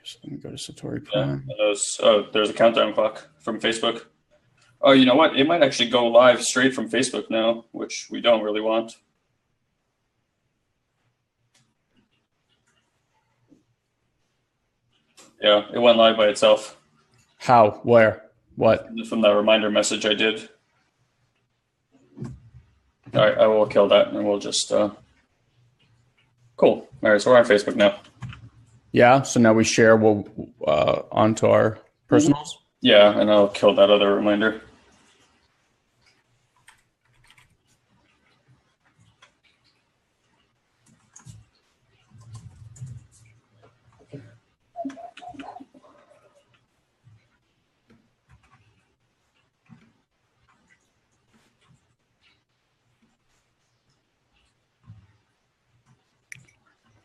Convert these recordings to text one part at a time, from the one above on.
So let me go to Satori Yeah, Prime. there's a countdown clock from Facebook. Oh, you know what? It might actually go live straight from Facebook now, which we don't really want. Yeah, it went live by itself How? Where? What? from that reminder message I did. All right, I will kill that, and we'll just cool. All right, so we're on Facebook now. Yeah. So now we share onto our personals. Yeah, and I'll kill that other reminder.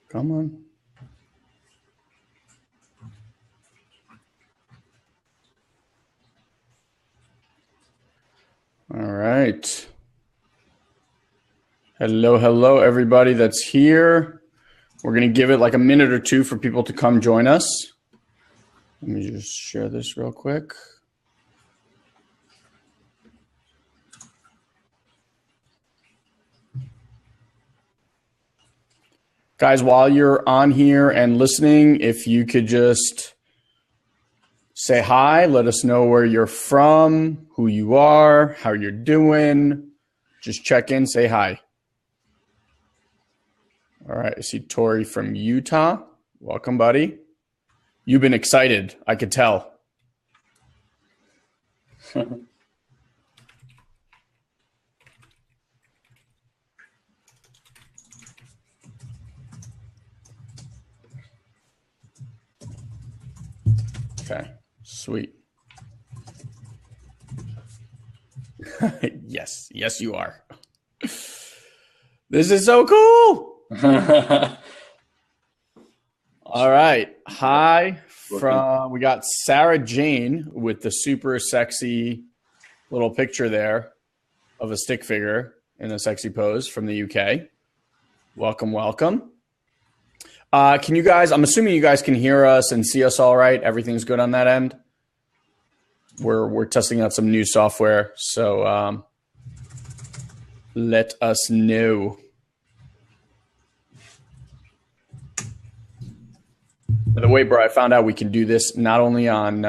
Come on. All right. Hello, everybody that's here. We're going to give it like a minute or two for people to come join us. Let me just share this real quick. Guys, while you're on here and listening, if you could just say hi, let us know where you're from, who you are, how you're doing. Just check in, say hi. All right, I see Tori from Utah. Welcome, buddy. You've been excited, I could tell. Okay, sweet. Yes, you are. This is so cool. All right. Hi we got Sarah Jane with the super sexy little picture there of a stick figure in a sexy pose from the UK. Welcome. Can you guys, I'm assuming you guys can hear us and see us all right. Everything's good on that end. We're testing out some new software. So let us know. By the way, bro, I found out we can do this not only on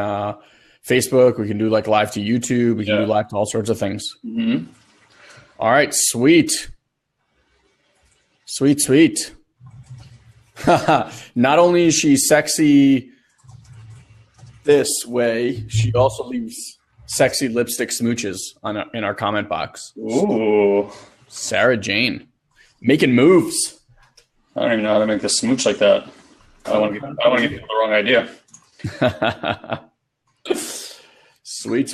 Facebook. We can do like live to YouTube. We can do live to all sorts of things. Mm-hmm. All right, sweet. Not only is she sexy this way, she also leaves sexy lipstick smooches in our comment box. Ooh. Sarah Jane, making moves. I don't even know how to make this smooch like that. I don't want to give people the wrong idea. Sweet.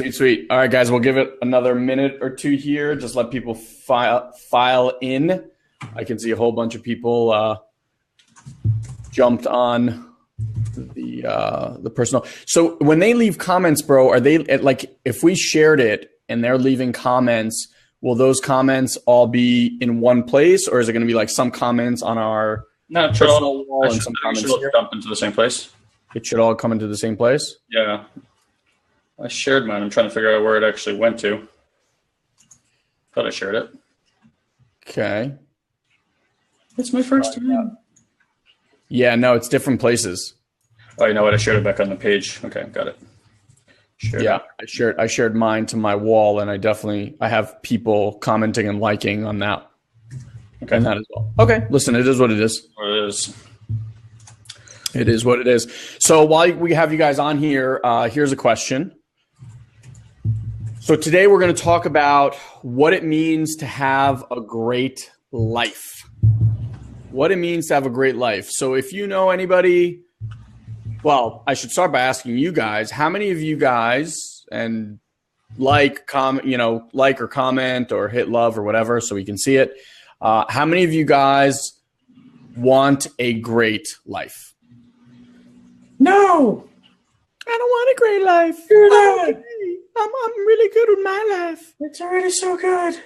All right, guys, we'll give it another minute or two here. Just let people file in. I can see a whole bunch of people jumped on the personal. So when they leave comments, bro, are they like if we shared it and they're leaving comments, will those comments all be in one place, or is it going to be like some comments on our personal wall and some comments here? Dump into the same place. It should all come into the same place? Yeah. I shared mine. I'm trying to figure out where it actually went to. Thought I shared it. Okay. It's my first time. Yeah, no, it's different places. Oh, you know what? I shared it back on the page. Okay, got it. I shared mine to my wall, and I have people commenting and liking on that. Okay, and that as well. Okay, listen, it is what it is. It is what it is. So while we have you guys on here, here's a question. So today we're going to talk about what it means to have a great life. What it means to have a great life. So if you know anybody, well, I should start by asking you guys, how many of you guys and like or comment or hit love or whatever so we can see it. How many of you guys want a great life? No. I don't want a great life. I'm really good with my life. It's already so good.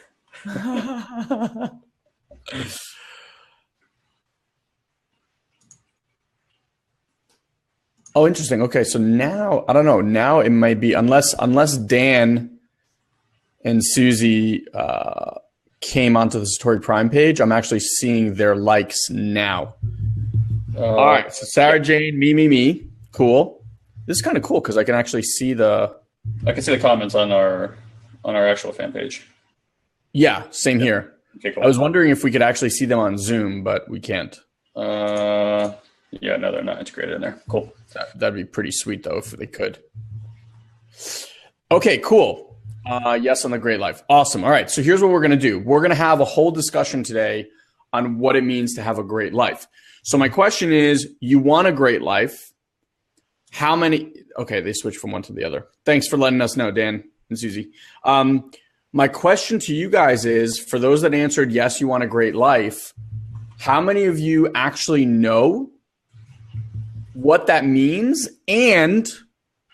Oh, interesting. Okay, so now I don't know. Now it might be unless Dan and Susie came onto the SatoriPrime page. I'm actually seeing their likes now. All right, so Sarah Jane, me. Cool. This is kind of cool because I can actually see the. I can see the comments on our actual fan page. Yeah, same here. Okay, cool. I was wondering if we could actually see them on Zoom, but we can't. Yeah, no, they're not integrated in there. Cool. That'd be pretty sweet though if they could. Okay, cool. Yes on the great life. Awesome. All right, so here's what we're going to do. We're going to have a whole discussion today on what it means to have a great life. So my question is, you want a great life. How many? Okay, they switched from one to the other. Thanks for letting us know, Dan and Susie. My question to you guys is, for those that answered yes, you want a great life, how many of you actually know what that means and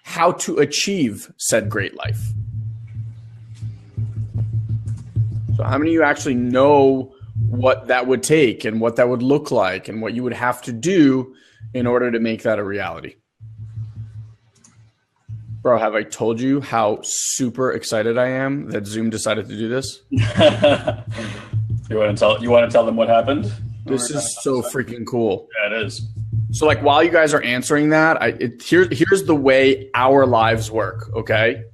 how to achieve said great life? So how many of you actually know what that would take and what that would look like and what you would have to do in order to make that a reality? Bro, have I told you how super excited I am that Zoom decided to do this? You want to tell them what happened? This is so freaking cool. Yeah, it is. So like while you guys are answering that, here's the way our lives work, okay?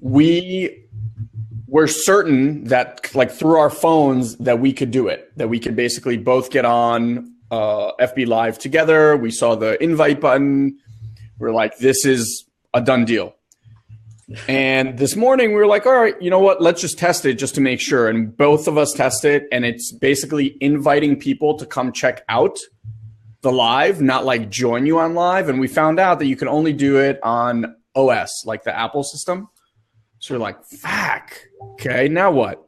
We're certain that like through our phones that we could do it, that we could basically both get on FB Live together. We saw the invite button. We're like, this is a done deal. And this morning we were like, all right, you know what? Let's just test it just to make sure. And both of us test it. And it's basically inviting people to come check out the live, not like join you on live. And we found out that you can only do it on OS, like the Apple system. So we're like, fuck. Okay, now what?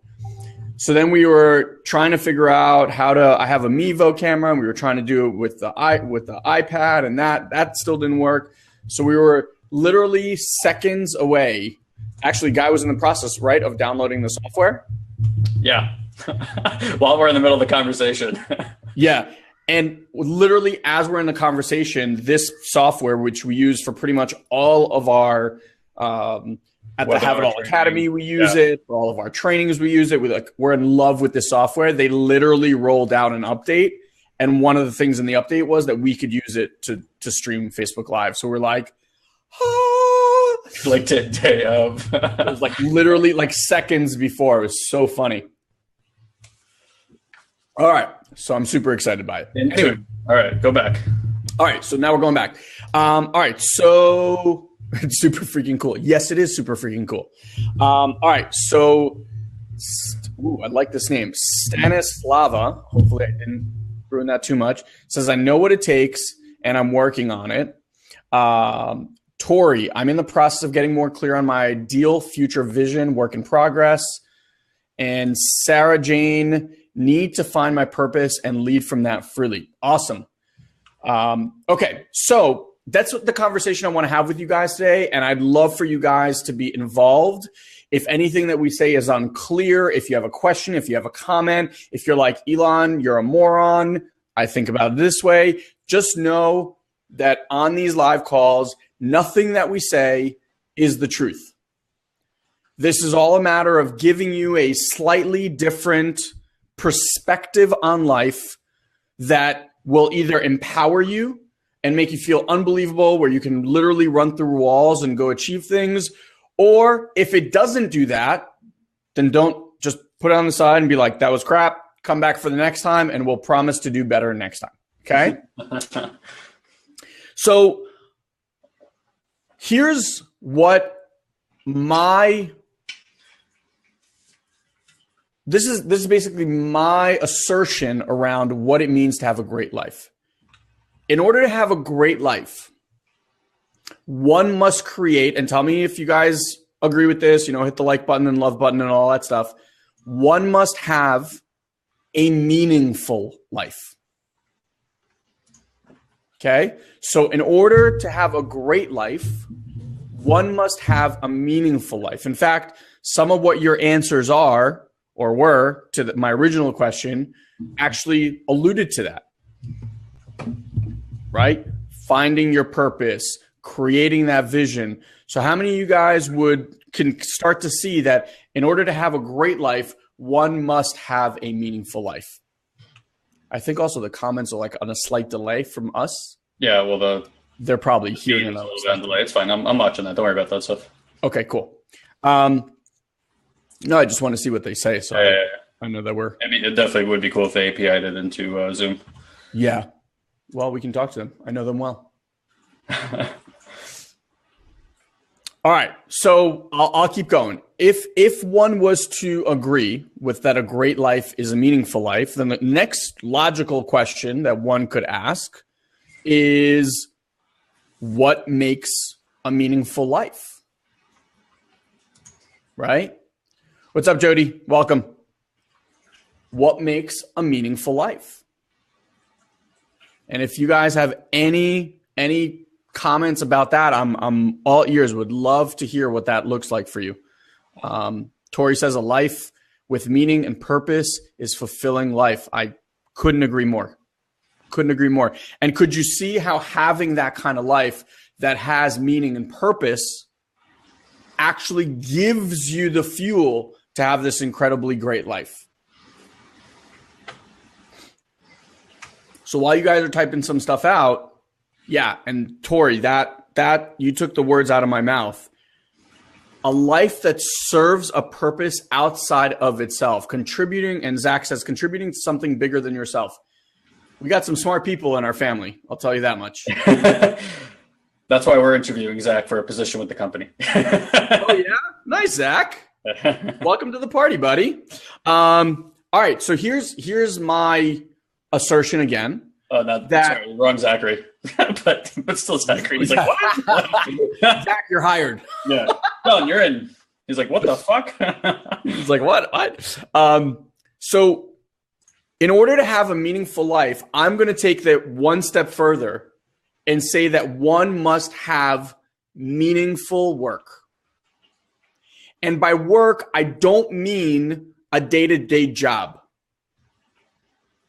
So then we were trying to figure out how to. I have a Mevo camera, and we were trying to do it with the iPad, and that still didn't work. So we were literally seconds away. Actually, Guy was in the process, right, of downloading the software. Yeah, while we're in the middle of the conversation. Yeah, and literally as we're in the conversation, this software, which we use for pretty much all of our at the Have It All Academy, we use it. For all of our trainings, we use it. We're in love with this software. They literally rolled out an update. And one of the things in the update was that we could use it to stream Facebook Live. So we're like, ah. Like day of. It was like literally like seconds before. It was so funny. All right. So I'm super excited by it. Anyway. All right. Go back. All right. So now we're going back. All right. So it's super freaking cool. Yes, it is super freaking cool. All right. So, I like this name. Stanislava. Hopefully I didn't ruin that too much. Says, I know what it takes and I'm working on it. Tori, I'm in the process of getting more clear on my ideal future vision, work in progress. And Sarah Jane, need to find my purpose and lead from that freely. Awesome. Okay. So, that's the conversation I want to have with you guys today. And I'd love for you guys to be involved. If anything that we say is unclear, if you have a question, if you have a comment, if you're like, Elon, you're a moron, I think about it this way, just know that on these live calls, nothing that we say is the truth. This is all a matter of giving you a slightly different perspective on life that will either empower you and make you feel unbelievable, where you can literally run through walls and go achieve things. Or if it doesn't do that, then don't just put it on the side and be like, that was crap. Come back for the next time and we'll promise to do better next time. Okay? So here's what this is basically my assertion around what it means to have a great life. In order to have a great life, one must create, and tell me if you guys agree with this, hit the like button and love button and all that stuff. One must have a meaningful life. Okay? So in order to have a great life, one must have a meaningful life. In fact, some of what your answers are or were to my original question actually alluded to that. Right? finding your purpose, creating that vision. So how many of you guys can start to see that in order to have a great life, one must have a meaningful life? I think also the comments are like on a slight delay from us. Yeah, well, they're probably hearing a little bit on delay. It's fine. I'm watching that. Don't worry about that stuff. Okay, cool. No, I just want to see what they say. So I know that I mean, it definitely would be cool if they API'd it into Zoom. Yeah. Well, we can talk to them. I know them well. All right. So I'll keep going. If one was to agree with that a great life is a meaningful life, then the next logical question that one could ask is, what makes a meaningful life? Right? What's up, Jody? Welcome. What makes a meaningful life? And if you guys have any comments about that, I'm all ears. Would love to hear what that looks like for you. Tori says a life with meaning and purpose is fulfilling life. I couldn't agree more. Couldn't agree more. And could you see how having that kind of life that has meaning and purpose actually gives you the fuel to have this incredibly great life? So while you guys are typing some stuff out, yeah, and Tori, that you took the words out of my mouth. A life that serves a purpose outside of itself, contributing, and Zach says, contributing to something bigger than yourself. We got some smart people in our family, I'll tell you that much. That's why we're interviewing Zach for a position with the company. Oh, yeah? Nice, Zach. Welcome to the party, buddy. All right, so here's my assertion again. Oh, sorry, wrong Zachary. but still Zachary. He's like, what? Zach, you're hired. Yeah. No, you're in. He's like, what the fuck? He's like, what? So in order to have a meaningful life, I'm going to take that one step further and say that one must have meaningful work. And by work, I don't mean a day-to-day job.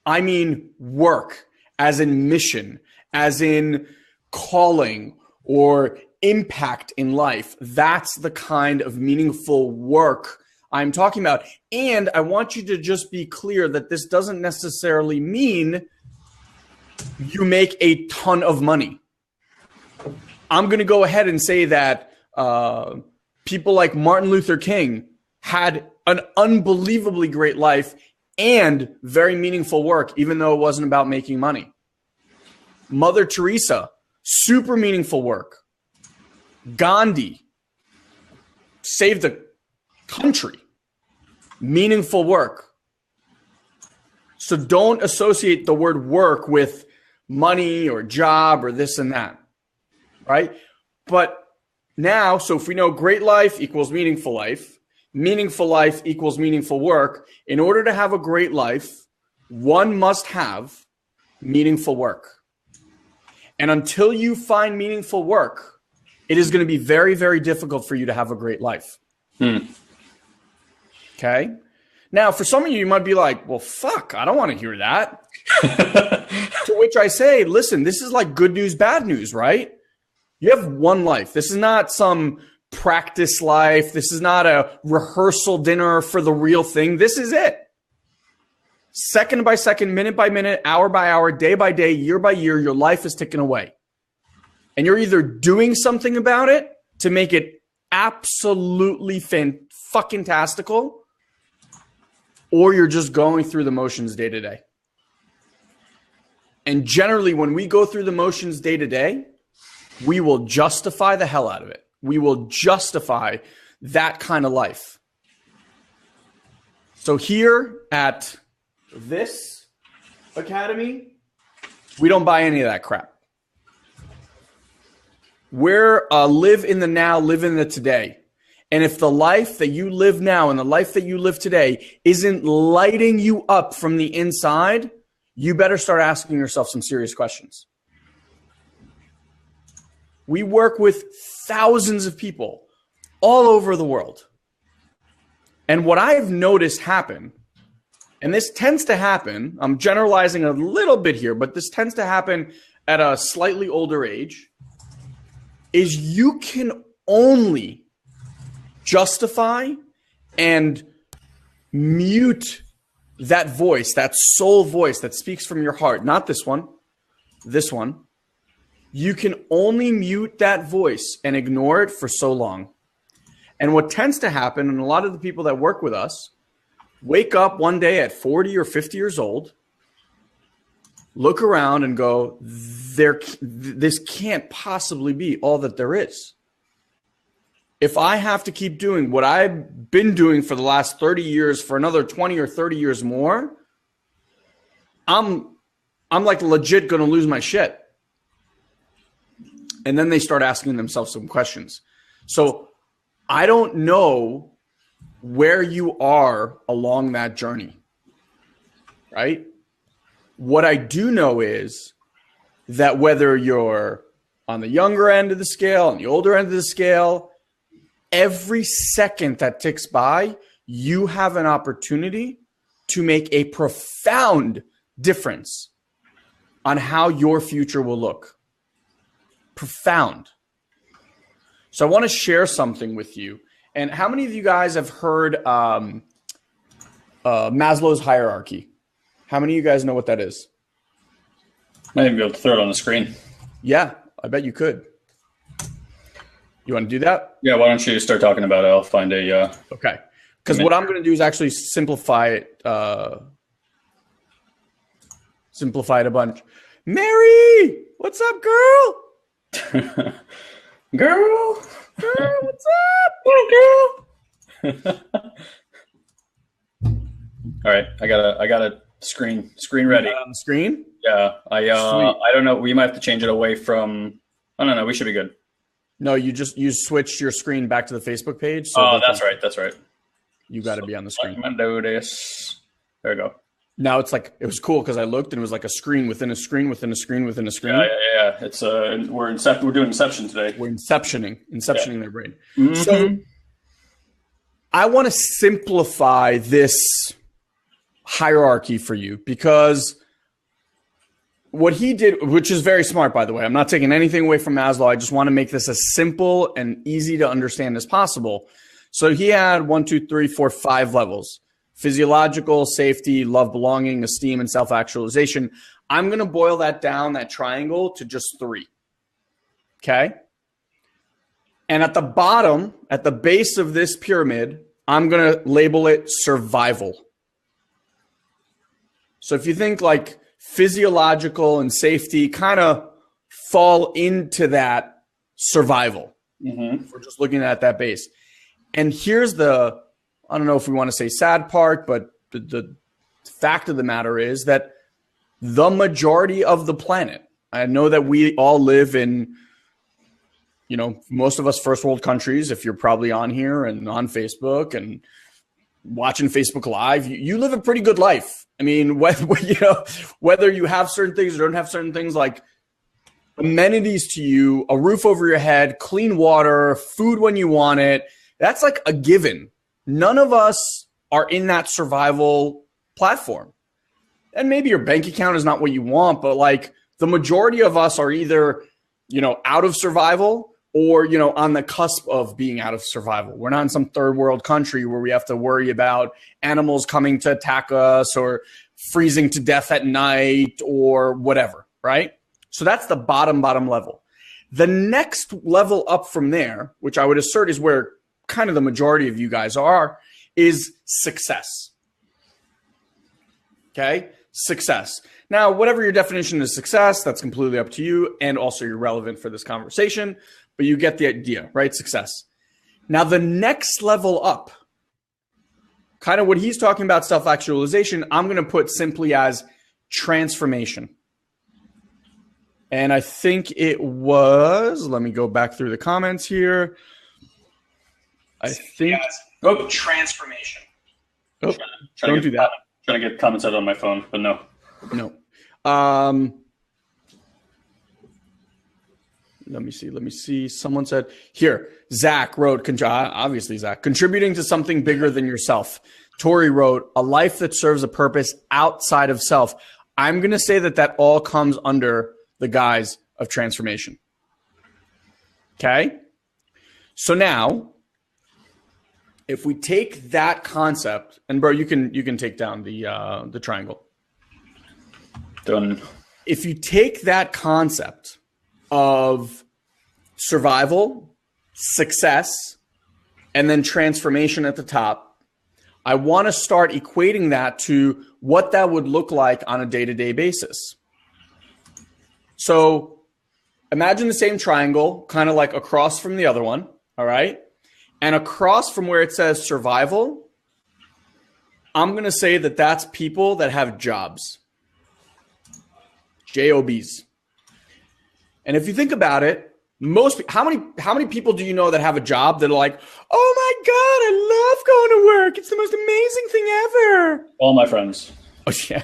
I mean work, as in mission, as in calling or impact in life. That's the kind of meaningful work I'm talking about. And I want you to just be clear that this doesn't necessarily mean you make a ton of money. I'm going to go ahead and say that people like Martin Luther King had an unbelievably great life and very meaningful work, even though it wasn't about making money. Mother Teresa, super meaningful work. Gandhi saved the country, meaningful work. So don't associate the word work with money or job or this and that, right? But now, so if we know great life equals meaningful life equals meaningful work, in order to have a great life, one must have meaningful work. And until you find meaningful work, it is going to be very, very difficult for you to have a great life. Okay? Now, for some of you, you might be like, well, fuck, I don't want to hear that. To which I say, listen, this is like good news, bad news, right? You have one life. This is not some practice life. This is not a rehearsal dinner for the real thing. This is it. Second by second, minute by minute, hour by hour, day by day, year by year, your life is ticking away. And you're either doing something about it to make it absolutely fucking tastical, or you're just going through the motions day to day. And generally, when we go through the motions day to day, we will justify the hell out of it. We will justify that kind of life. So here at this academy, we don't buy any of that crap. We're live in the now, live in the today. And if the life that you live now and the life that you live today isn't lighting you up from the inside, you better start asking yourself some serious questions. We work with thousands of people all over the world. And what I've noticed happen, and this tends to happen, I'm generalizing a little bit here, but this tends to happen at a slightly older age is you can only justify and mute that voice, that soul voice that speaks from your heart, not this one, this one. You can only mute that voice and ignore it for so long. And what tends to happen, and a lot of the people that work with us wake up one day at 40 or 50 years old, look around and go, this can't possibly be all that there is. If I have to keep doing what I've been doing for the last 30 years for another 20 or 30 years more, I'm like legit going to lose my shit. And then they start asking themselves some questions. So I don't know where you are along that journey, right? What I do know is that whether you're on the younger end of the scale, on the older end of the scale, every second that ticks by, you have an opportunity to make a profound difference on how your future will look. Profound. So I want to share something with you. And how many of you guys have heard Maslow's hierarchy? How many of you guys know what that is? Might even be able to throw it on the screen. Yeah, I bet you could. You want to do that? Yeah, why don't you start talking about it? I'll find a... Okay. Because what I'm going to do is actually simplify it. Simplify it a bunch. Mary, what's up, girl? Girl, what's up? Hey, girl. All right, I got a screen ready. On the screen? Yeah, I don't know. We might have to change it away from. Oh no, we should be good. No, you switched your screen back to the Facebook page. So that's right. That's right. You got to be on the screen. Do this. There we go. Now it's like, it was cool because I looked and it was like a screen within a screen within a screen within a screen. Yeah. It's we're doing Inception today. We're inceptioning their brain. Mm-hmm. So I want to simplify this hierarchy for you because what he did, which is very smart, by the way, I'm not taking anything away from Maslow. I just want to make this as simple and easy to understand as possible. So he had 1, 2, 3, 4, 5 levels. Physiological, safety, love, belonging, esteem, and self-actualization. I'm going to boil that down, that triangle, to just 3. Okay? And at the bottom, at the base of this pyramid, I'm going to label it survival. So if you think like physiological and safety kind of fall into that survival. Mm-hmm. We're just looking at that base. And here's the, I don't know if we want to say sad part, but the fact of the matter is that the majority of the planet, I know that we all live in, most of us first world countries, if you're probably on here and on Facebook and watching Facebook Live, you live a pretty good life. I mean, whether you have certain things or don't have certain things, like amenities to you, a roof over your head, clean water, food when you want it, that's like a given. None of us are in that survival platform. And maybe your bank account is not what you want, but like the majority of us are either, out of survival or, on the cusp of being out of survival. We're not in some third world country where we have to worry about animals coming to attack us or freezing to death at night or whatever, right? So that's the bottom level. The next level up from there, which I would assert is where kind of the majority of you guys are, is success. Okay? Success. Now, whatever your definition of success, that's completely up to you and also irrelevant for this conversation, but you get the idea, right? Success. Now, the next level up, kind of what he's talking about, self-actualization, I'm going to put simply as transformation. And I think it was, let me go back through the comments here. I think transformation. Oh, don't do that. Trying to get comments out on my phone, but no. Let me see. Someone said here, Zach wrote, obviously Zach, contributing to something bigger than yourself. Tori wrote, a life that serves a purpose outside of self. I'm going to say that all comes under the guise of transformation. Okay? So now, if we take that concept, and bro, you can take down the triangle. Done. If you take that concept of survival, success, and then transformation at the top, I want to start equating that to what that would look like on a day-to-day basis. So imagine the same triangle, kind of like across from the other one, all right? And across from where it says survival, I'm going to say that that's people that have jobs. Jobs. And if you think about it, how many people do you know that have a job that are like, oh my God, I love going to work. It's the most amazing thing ever. All my friends. Oh, yeah.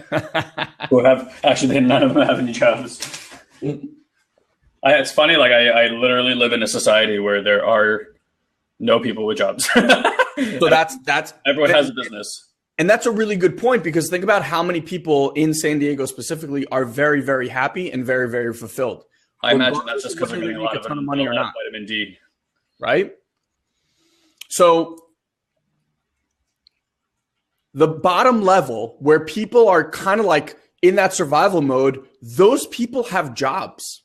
Who have, actually, none of them have any jobs. It's funny, like I literally live in a society where there are no people with jobs. So that's everyone has a business. And that's a really good point, because think about how many people in San Diego specifically are very, very happy and very, very fulfilled. I imagine that's just because they're getting a lot of money or not. Vitamin D. Right? So the bottom level, where people are kind of like in that survival mode, those people have jobs.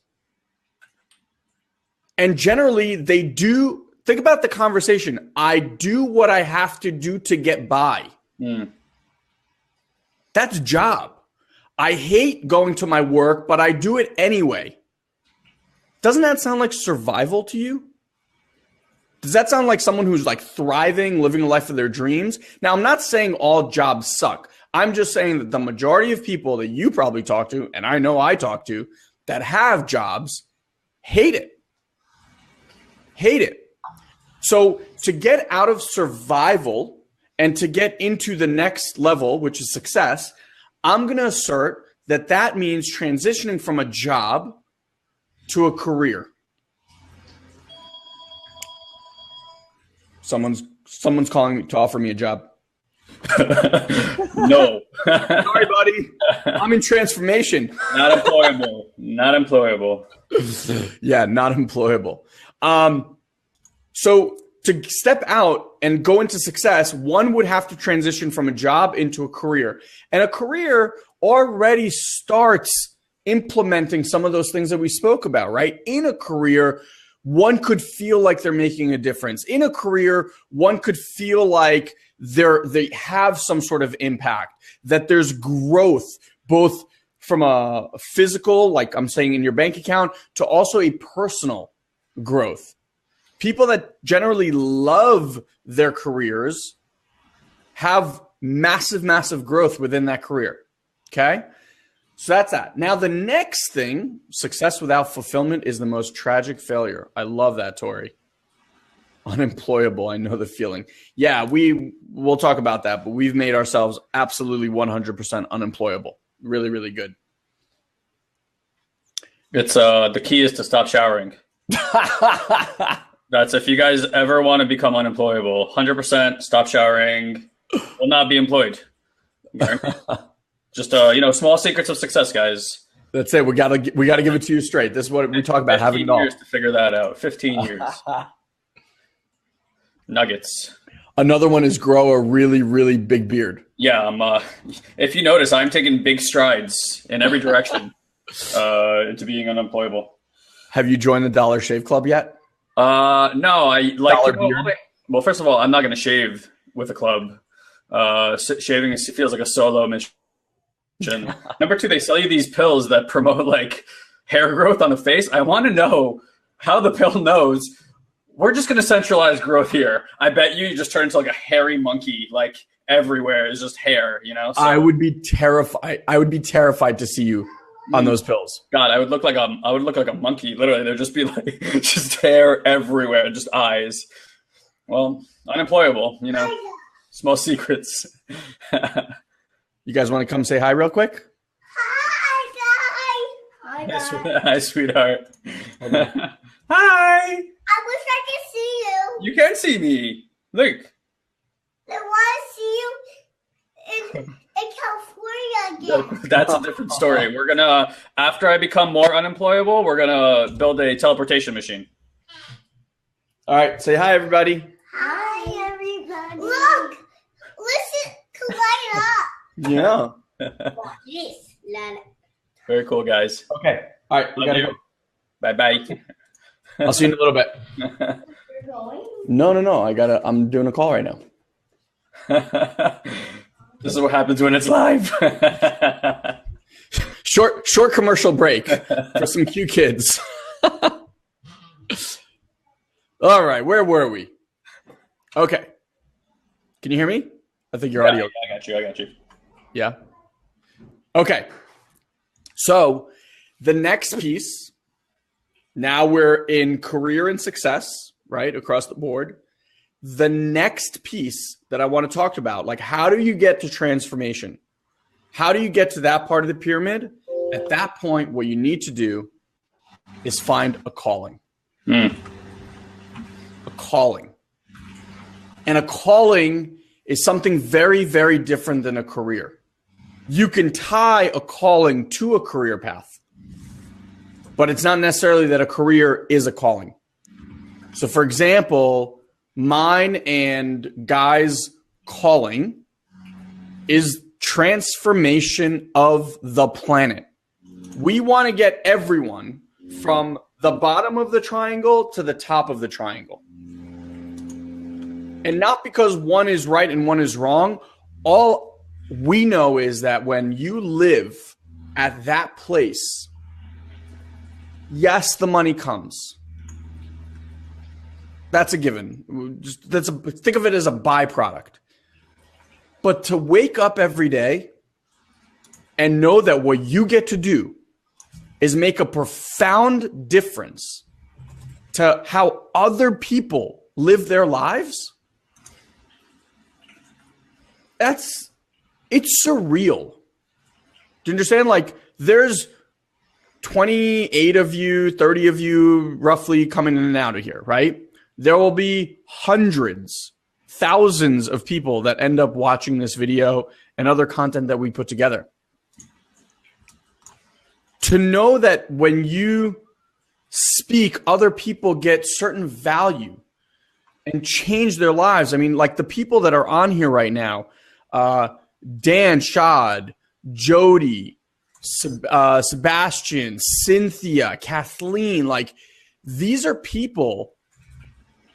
And generally they do, think about the conversation. I do what I have to do to get by. That's job. I hate going to my work, but I do it anyway. Doesn't that sound like survival to you? Does that sound like someone who's like thriving, living a life of their dreams? Now, I'm not saying all jobs suck. I'm just saying that the majority of people that you probably talk to, and I know I talk to, that have jobs, hate it. Hate it. So to get out of survival and to get into the next level, which is success, I'm going to assert that that means transitioning from a job to a career. Someone's calling me to offer me a job. No. Sorry, buddy. I'm in transformation. Not employable. Not employable. Yeah, not employable. So to step out and go into success, one would have to transition from a job into a career. And a career already starts implementing some of those things that we spoke about, right? In a career, one could feel like they're making a difference. In a career, one could feel like they have some sort of impact, that there's growth, both from a physical, like I'm saying in your bank account, to also a personal growth. People that generally love their careers have massive, massive growth within that career. Okay? So that's that. Now, the next thing, success without fulfillment is the most tragic failure. I love that, Tori. Unemployable. I know the feeling. Yeah, we'll talk about that, but we've made ourselves absolutely 100% unemployable. Really, really good. It's the key is to stop showering. That's if you guys ever want to become unemployable, 100% stop showering, will not be employed. Okay? Just small secrets of success, guys. That's it. We gotta give it to you straight. This is what we talk about, having it all. 15 years to figure that out. 15 years. Nuggets. Another one is grow a really, really big beard. Yeah, if you notice, I'm taking big strides in every direction into being unemployable. Have you joined the Dollar Shave Club yet? No, I like. Beard? Well, first of all, I'm not going to shave with a club. Shaving feels like a solo mission. Number two, they sell you these pills that promote like hair growth on the face. I want to know how the pill knows we're just going to centralize growth here. I bet you just turn into like a hairy monkey, like everywhere is just hair, So, I would be terrified. I would be terrified to see you on those pills. God, I would look like a monkey. Literally, there'd just be like just hair everywhere, just eyes. Well, unemployable, Small secrets. You guys want to come say hi real quick? Hi, guys. Hi, sweetheart. Hi. I wish I could see you. You can see me. Look. I want to see you in California. again. That's a different story. We're gonna, after I become more unemployable, we're gonna build a teleportation machine. All right, say hi, everybody. Hi, everybody. Look, listen, light up. Yeah. Watch this, Lana. Very cool, guys. Okay. All right, we Love gotta you. go. Bye-bye. I'll see you in a little bit. You're going? No. I'm doing a call right now. This is what happens when it's live. Short commercial break for some cute kids. All right, where were we? Okay. Can you hear me? I think your audio. I got you. Yeah. Okay. So the next piece, now we're in career and success, right? Across the board. The next piece that I want to talk about, like how do you get to transformation? How do you get to that part of the pyramid? At that point, what you need to do is find a calling. A calling. And a calling is something very, very different than a career. You can tie a calling to a career path, but it's not necessarily that a career is a calling. So for example, mine and Guy's calling is transformation of the planet. We want to get everyone from the bottom of the triangle to the top of the triangle. And not because one is right and one is wrong. All we know is that when you live at that place, yes, the money comes. That's a given. Think of it as a byproduct. But to wake up every day and know that what you get to do is make a profound difference to how other people live their lives, it's surreal. Do you understand? Like there's 28 of you, 30 of you roughly coming in and out of here, right? There will be hundreds, thousands of people that end up watching this video and other content that we put together. To know that when you speak, other people get certain value and change their lives. I mean, like the people that are on here right now, Dan, Shad, Jody, Sebastian, Cynthia, Kathleen, like these are people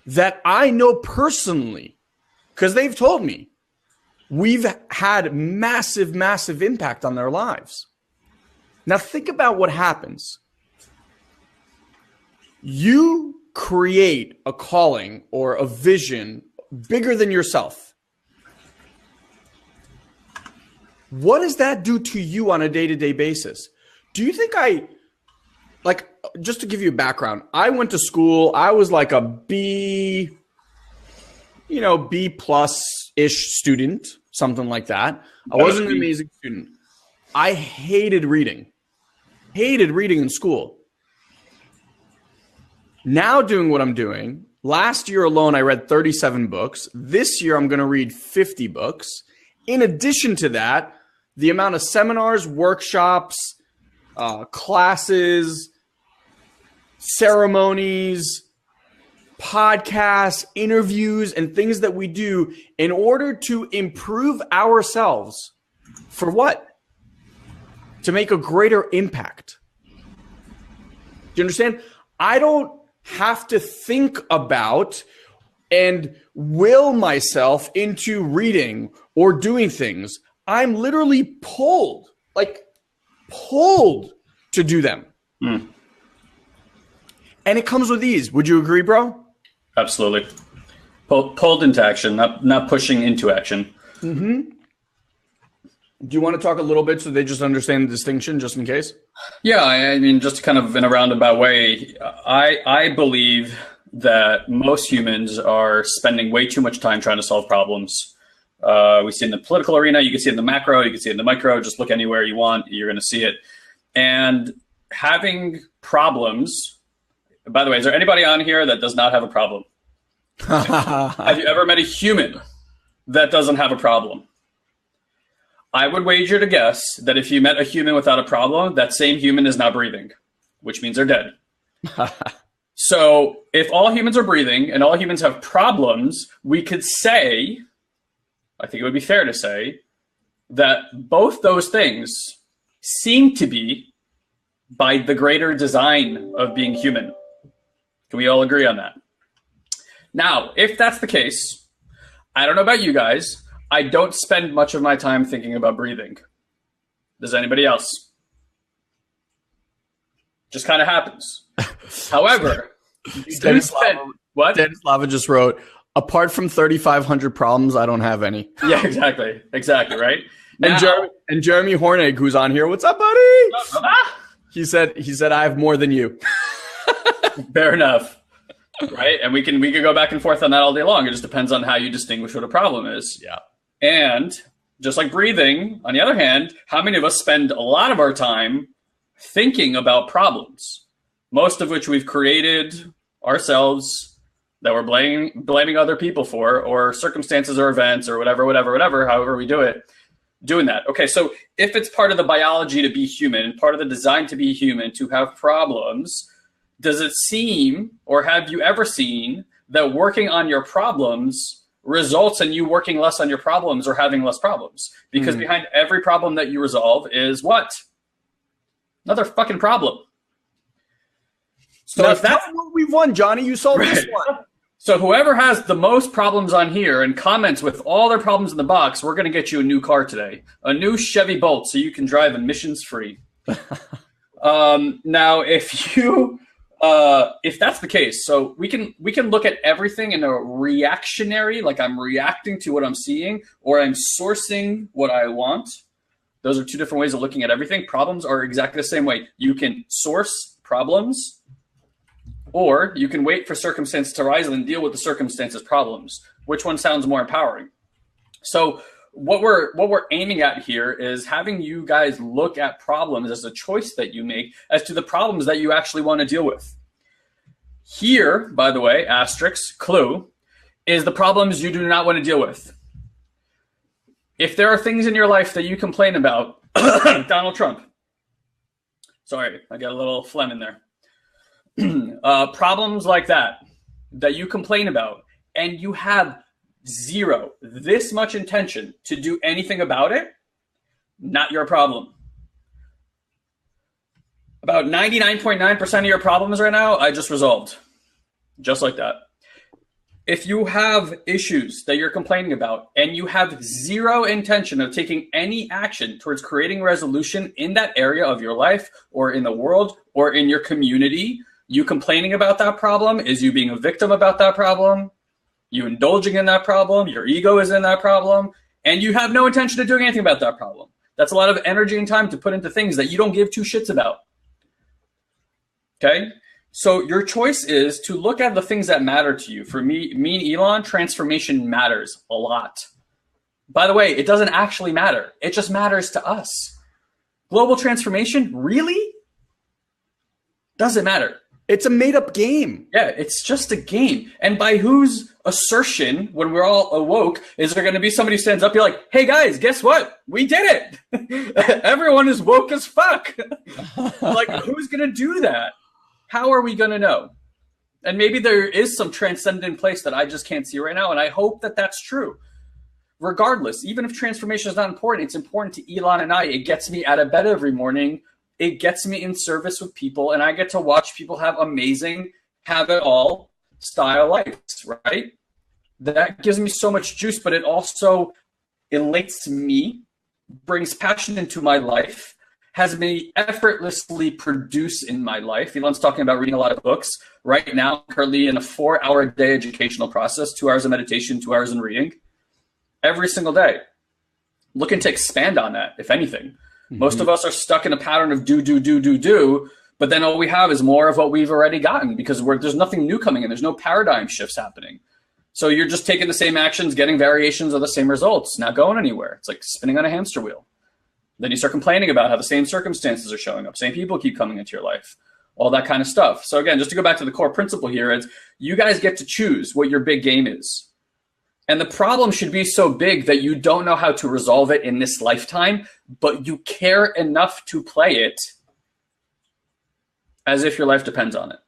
that I know personally because they've told me we've had massive, massive impact on their lives. Now think about what happens. You create a calling or a vision bigger than yourself. What does that do to you on a day-to-day basis? Do you think just to give you a background, I went to school, I was like a B plus-ish student, something like that. I wasn't an amazing student. I hated reading in school. Now doing what I'm doing, last year alone, I read 37 books. This year, I'm going to read 50 books. In addition to that, the amount of seminars, workshops, classes, ceremonies, podcasts, interviews, and things that we do in order to improve ourselves. For what? To make a greater impact. Do you understand? I don't have to think about and will myself into reading or doing things. I'm literally pulled to do them. And it comes with ease. Would you agree, bro? Absolutely. Pulled into action, not pushing into action. Mm-hmm. Do you want to talk a little bit so they just understand the distinction, just in case? Yeah, I mean, just kind of in a roundabout way, I believe that most humans are spending way too much time trying to solve problems. We see it in the political arena. You can see it in the macro. You can see it in the micro. Just look anywhere you want. You're going to see it. And having problems, by the way, is there anybody on here that does not have a problem? Have you ever met a human that doesn't have a problem? I would wager to guess that if you met a human without a problem, that same human is not breathing, which means they're dead. So if all humans are breathing and all humans have problems, we could say, I think it would be fair to say, that both those things seem to be by the greater design of being human. Can we all agree on that? Now, if that's the case, I don't know about you guys, I don't spend much of my time thinking about breathing. Does anybody else? Just kind of happens. However, what? Stanislava just wrote, apart from 3,500 problems, I don't have any. Yeah, exactly, right? Now, and Jeremy Hornig, who's on here, what's up, buddy? He said, I have more than you. Fair enough. Right? And we can go back and forth on that all day long. It just depends on how you distinguish what a problem is. Yeah. And just like breathing, on the other hand, how many of us spend a lot of our time thinking about problems, most of which we've created ourselves, that we're blaming other people for, or circumstances or events or whatever, however we do it, doing that. Okay, so if it's part of the biology to be human, part of the design to be human, to have problems, does it seem, or have you ever seen, that working on your problems results in you working less on your problems or having less problems? Because behind every problem that you resolve is what? Another fucking problem. So now, if that's what we've won, Johnny, you solved this one. So whoever has the most problems on here and comments with all their problems in the box, we're going to get you a new car today, a new Chevy Bolt, so you can drive emissions free. Now, if that's the case, so we can look at everything in a reactionary, like I'm reacting to what I'm seeing, or I'm sourcing what I want. Those are two different ways of looking at everything. Problems are exactly the same way. You can source problems, or you can wait for circumstances to rise and deal with the circumstances problems. Which one sounds more empowering? So what we're aiming at here is having you guys look at problems as a choice that you make as to the problems that you actually want to deal with. Here, by the way, asterisk, clue, is the problems you do not want to deal with. If there are things in your life that you complain about, Donald Trump. Sorry, I got a little phlegm in there. Problems like that you complain about, and you have this much intention to do anything about it, not your problem. About 99.9% of your problems right now, I just resolved. Just like that. If you have issues that you're complaining about and you have zero intention of taking any action towards creating resolution in that area of your life or in the world or in your community, you complaining about that problem is you being a victim about that problem, you indulging in that problem, your ego is in that problem, and you have no intention of doing anything about that problem. That's a lot of energy and time to put into things that you don't give two shits about. Okay? So your choice is to look at the things that matter to you. For me and Elon, transformation matters a lot. By the way, it doesn't actually matter. It just matters to us. Global transformation, really? Doesn't matter. It's a made-up game. Yeah, it's just a game. And by whose assertion, when we're all awoke, is there going to be somebody who stands up, you're like, hey guys, guess what? We did it. Everyone is woke as fuck. Like, who's going to do that? How are we going to know? And maybe there is some transcendent place that I just can't see right now, and I hope that that's true. Regardless, even if transformation is not important, it's important to Elon and I. It gets me out of bed every morning. It gets me in service with people, and I get to watch people have amazing, have it all style lives, right? That gives me so much juice, but it also elates me, brings passion into my life, has me effortlessly produce in my life. Elon's talking about reading a lot of books. Right now, currently in a 4-hour-a-day educational process, 2 hours of meditation, 2 hours in reading, every single day. Looking to expand on that, if anything. Most of us are stuck in a pattern of do, but then all we have is more of what we've already gotten because there's nothing new coming in. There's no paradigm shifts happening. So you're just taking the same actions, getting variations of the same results, not going anywhere. It's like spinning on a hamster wheel. Then you start complaining about how the same circumstances are showing up, same people keep coming into your life, all that kind of stuff. So again, just to go back to the core principle here, is you guys get to choose what your big game is. And the problem should be so big that you don't know how to resolve it in this lifetime, but you care enough to play it as if your life depends on it.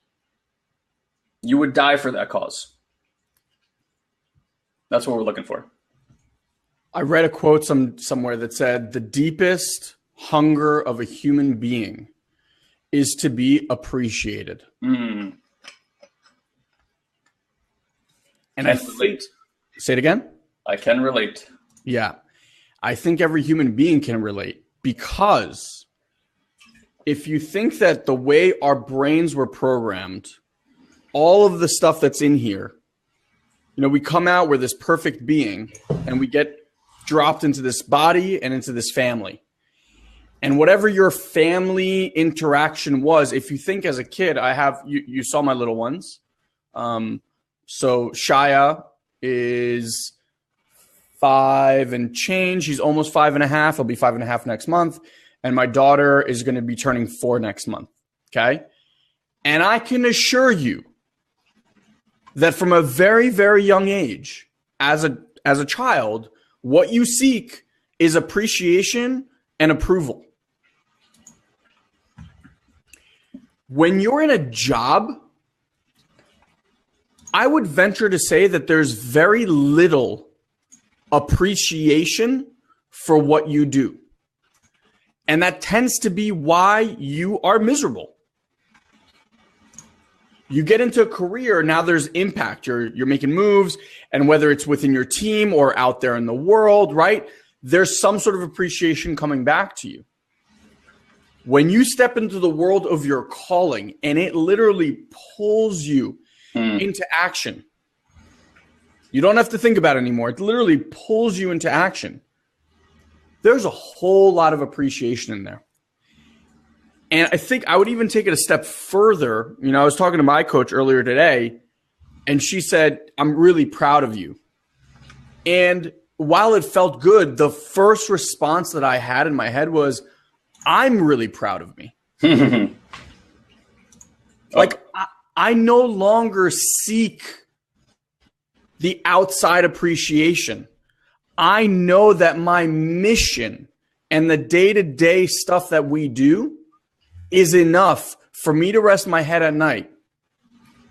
You would die for that cause. That's what we're looking for. I read a quote somewhere that said, the deepest hunger of a human being is to be appreciated. Mm. And I think, say it again? I can relate. Yeah. I think every human being can relate, because if you think that the way our brains were programmed, all of the stuff that's in here, you know, we come out, we're this perfect being, and we get dropped into this body and into this family. And whatever your family interaction was, if you think as a kid, you saw my little ones. So Shia is 5 and change. She's almost 5.5. I'll be 5.5 next month. And my daughter is going to be turning 4 next month. Okay. And I can assure you that from a very, very young age, as a child, what you seek is appreciation and approval. When you're in a job, I would venture to say that there's very little appreciation for what you do. And that tends to be why you are miserable. You get into a career, now there's impact. You're making moves, and whether it's within your team or out there in the world, right? There's some sort of appreciation coming back to you. When you step into the world of your calling and it literally pulls you into action, you don't have to think about it anymore. It literally pulls you into action. There's a whole lot of appreciation in there. And I think I would even take it a step further. You know, I was talking to my coach earlier today, and she said, I'm really proud of you. And while it felt good, the first response that I had in my head was, I'm really proud of me. Like, I no longer seek the outside appreciation. I know that my mission and the day-to-day stuff that we do is enough for me to rest my head at night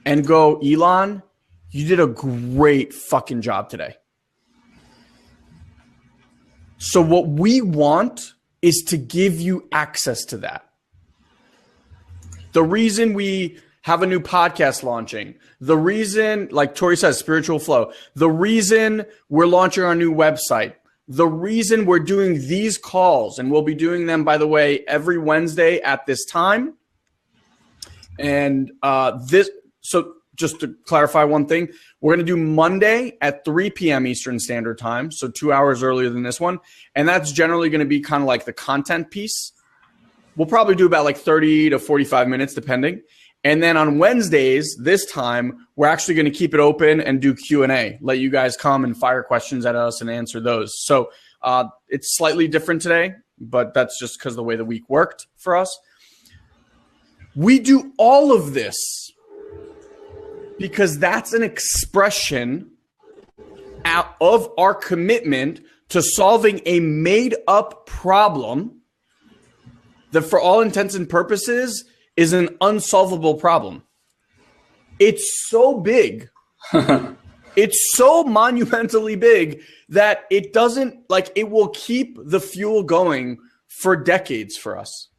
and go, Elon, you did a great fucking job today. So what we want is to give you access to that. The reason we have a new podcast launching, the reason, like Tori says, spiritual flow, the reason we're launching our new website, the reason we're doing these calls, and we'll be doing them, by the way, every Wednesday at this time. And so just to clarify one thing, we're going to do Monday at 3 p.m. Eastern Standard Time, so 2 hours earlier than this one. And that's generally going to be kind of like the content piece. We'll probably do about like 30 to 45 minutes, depending. And then on Wednesdays, this time, we're actually going to keep it open and do Q&A. Let you guys come and fire questions at us and answer those. So it's slightly different today, but that's just because of the way the week worked for us. We do all of this because that's an expression of our commitment to solving a made-up problem that, for all intents and purposes, is an unsolvable problem. It's so big. It's so monumentally big that it doesn't, like, it will keep the fuel going for decades for us.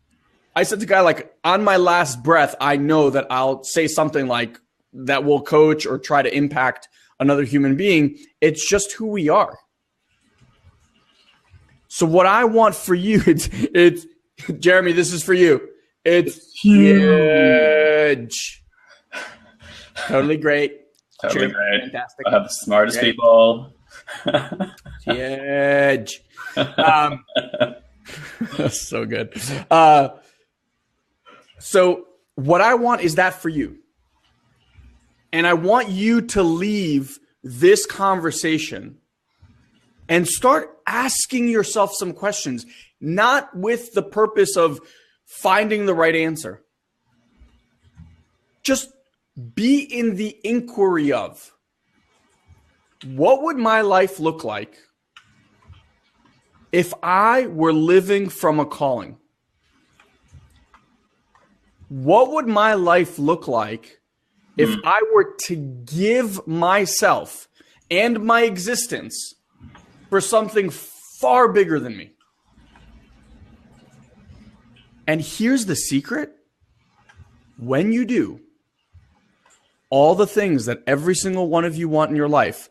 I said to the guy, like, on my last breath, I know that I'll say something like that will coach or try to impact another human being. It's just who we are. So what I want for you, it's Jeremy, this is for you. It's huge. Totally great. Totally great. Fantastic. I have the smartest great. people. Huge. So good. So what I want is that for you. And I want you to leave this conversation and start asking yourself some questions, not with the purpose of finding the right answer. Just be in the inquiry of, what would my life look like if I were living from a calling? What would my life look like if I were to give myself and my existence for something far bigger than me? And here's the secret. When you do all the things that every single one of you want in your life,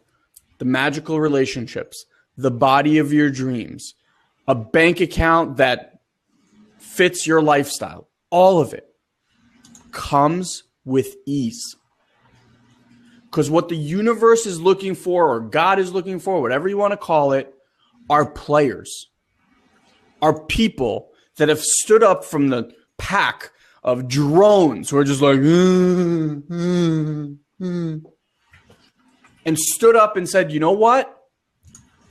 the magical relationships, the body of your dreams, a bank account that fits your lifestyle, all of it comes with ease. Because what the universe is looking for, or God is looking for, whatever you want to call it, are players, are people that have stood up from the pack of drones who are just like, and stood up and said, you know what?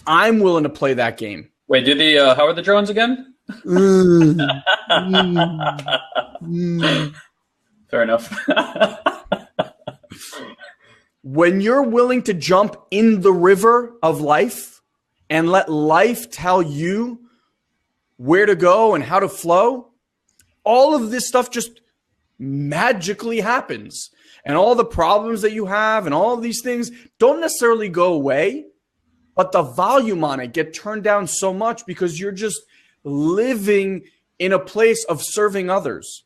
I'm willing to play that game. Wait, how are the drones again? Fair enough. When you're willing to jump in the river of life and let life tell you where to go and how to flow, all of this stuff just magically happens. And all the problems that you have and all of these things don't necessarily go away, but the volume on it get turned down so much because you're just living in a place of serving others.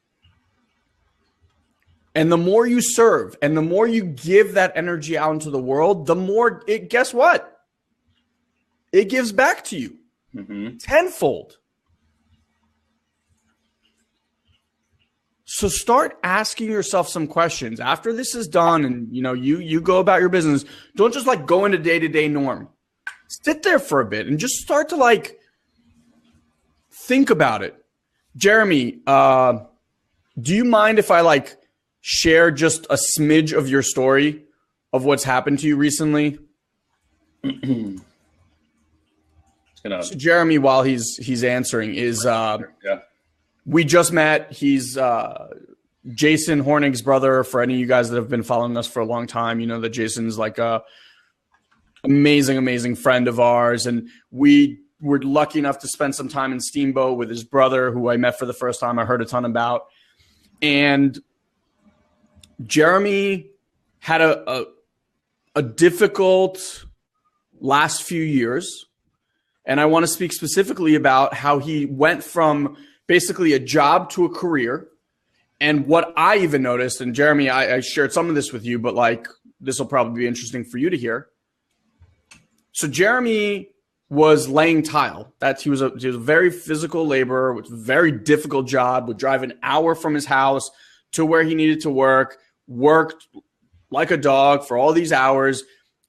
And the more you serve and the more you give that energy out into the world, the more it, guess what? It gives back to you tenfold. So start asking yourself some questions after this is done, and you go about your business. Don't just like go into day-to-day norm. Sit there for a bit and just start to like think about it. Jeremy, do you mind if I like share just a smidge of your story of what's happened to you recently? So Jeremy, while he's answering, is we just met. He's Jason Hornig's brother. For any of you guys that have been following us for a long time, you know that Jason's like a amazing friend of ours. And we were lucky enough to spend some time in Steamboat with his brother, who I met for the first time. I heard a ton about. And Jeremy had a difficult last few years. And I want to speak specifically about how he went from basically a job to a career. And what I even noticed, and Jeremy, I shared some of this with you, but like this will probably be interesting for you to hear. So Jeremy was laying tile. He was a very physical laborer with a very difficult job, would drive an hour from his house to where he needed to work, worked like a dog for all these hours,